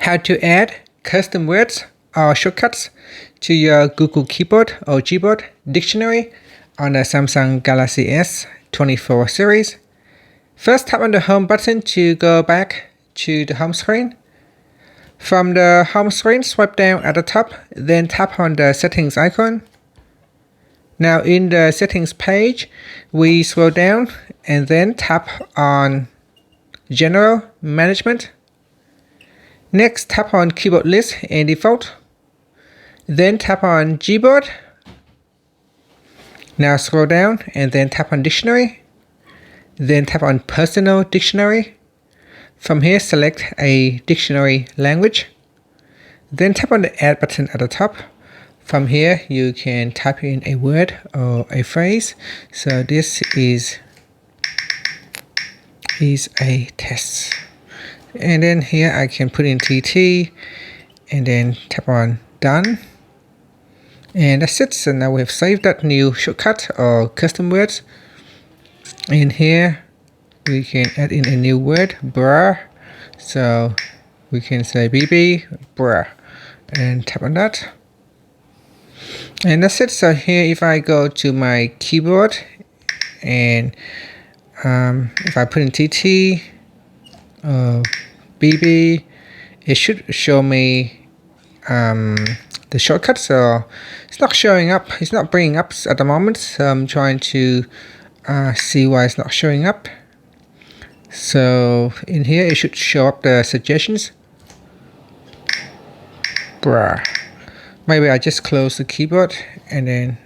How to add custom words or shortcuts to your Google Keyboard or Gboard dictionary on the Samsung Galaxy S24 series. First, tap on the home button to go back to the home screen. From the home screen, swipe down at the top, then tap on the settings icon. Now in the settings page, we scroll down and then tap on General Management. Next, tap on Keyboard List and Default. Then tap on Gboard. Now scroll down and then tap on Dictionary. Then tap on Personal Dictionary. From here, select a dictionary language. Then tap on the Add button at the top. From here, you can type in a word or a phrase. So this is a test. And then here I can put in TT and then tap on Done. And that's it. So now we have saved that new shortcut or custom words. In here, we can add in a new word, bruh. So we can say BB, bruh, and tap on that. And that's it. So here, if I go to my keyboard and if I put in TT, BB, it should show me the shortcut. So it's not showing up. It's not bringing up at the moment. So I'm trying to see why it's not showing up. So in here, it should show up the suggestions. Bruh. Maybe I just close the keyboard and then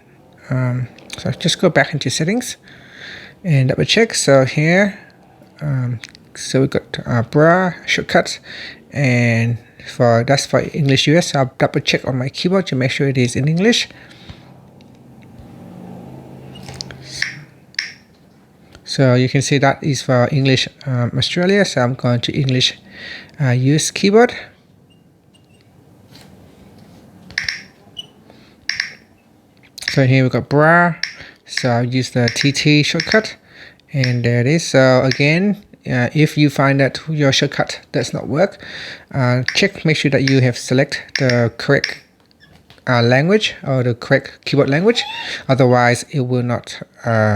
so just go back into settings and double check. So here, so we got bruh shortcut, and that's for English US. So I'll double check on my keyboard to make sure it is in English. So you can see that is for English Australia. So I'm going to English US keyboard. So here we got bruh. So I'll use the TT shortcut, and there it is. So again, if you find that your shortcut does not work, make sure that you have select the correct language or the correct keyboard language. Otherwise, it will not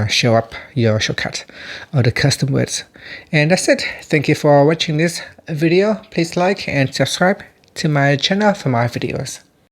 show up your shortcut or the custom words. And that's it. Thank you for watching this video. Please like and subscribe to my channel for more videos.